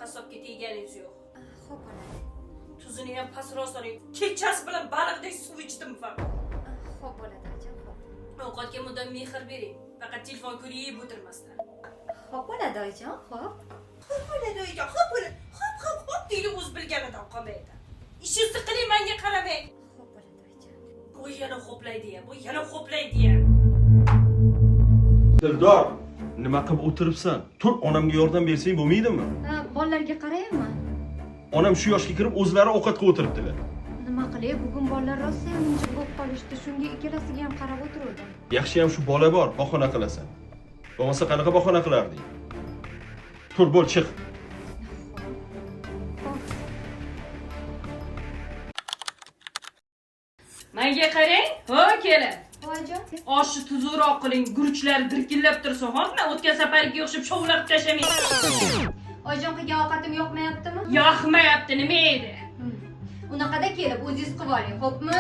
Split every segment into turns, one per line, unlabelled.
Qassobga teganingiz yo'q.
Xo'p, bo'ladi.
Tuzini ham pastroq soling. Kechasi bilan baliqdek suv ichdim faqat.
Xo'p, bo'ladi, oyijon, xo'p.
Ovqatga mudom mehr bering. Faqat telefon ko'rib o'tirmasdan.
Xo'p, bo'ladi, oyijon, xo'p.
Xo'p bo'ladi oyijon, xo'p bo'ladi. Xo'p deydi o'z bilganidan qolmaydi. Ishingizni qiling, menga qaramang.
Xo'p, bo'ladi, oyijon.
Bu yana xo'playdi ham, bu yana xo'playdi ham.
Dildor, nima qilib o'tiribsan? Tur, onamga yordam bersang bo'lmaydimi?
Ha, bolalarga qarayman.
Onam shu yoshga kirib o'zlari ovqatga o'tiribdilar.
Nima qilay, bugun bolalar rosa ham injiq bo'lib qolishdi. Shunga ikkalasiga ham qarab o'tirdim.
Yaxshi ham shu bola bor, bahona qilasan. Bo'lmasa qanaqa bahona qilarding? Tur, bo'l, chiq.
Menga qarang, ho kelin.
Oyijon.
Oshni tuzukroq qiling, guruchlar dirkillab tursin, xo'pmi? O'tgan safarga o'xshab shovlab tashamang.
Oyijon, qilgan ovqatim yoqmayaptimi?
Yoqmayapti, nima edi?
Unaqada kelib o'zingiz qilib oling, xo'pmi?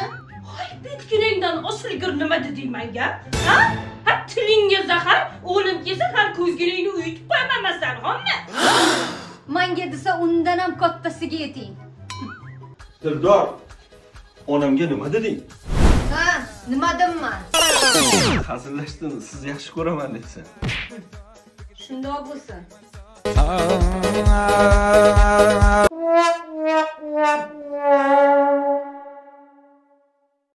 Hoy, bitkiningdan osilgir nima deding menga? Ha? Ha, tilingga zahar, o'lim kelsa har ko'zginingni uyutib qo'ymamasdan, xo'pmi?
Menga desa undan ham kattasiga yeting.
Dildor, onamga nima deding?
Ha, nima deyman?
Hazillashdin, siz yaxshi ko'raman debsan.
Shundoq bo'lsin.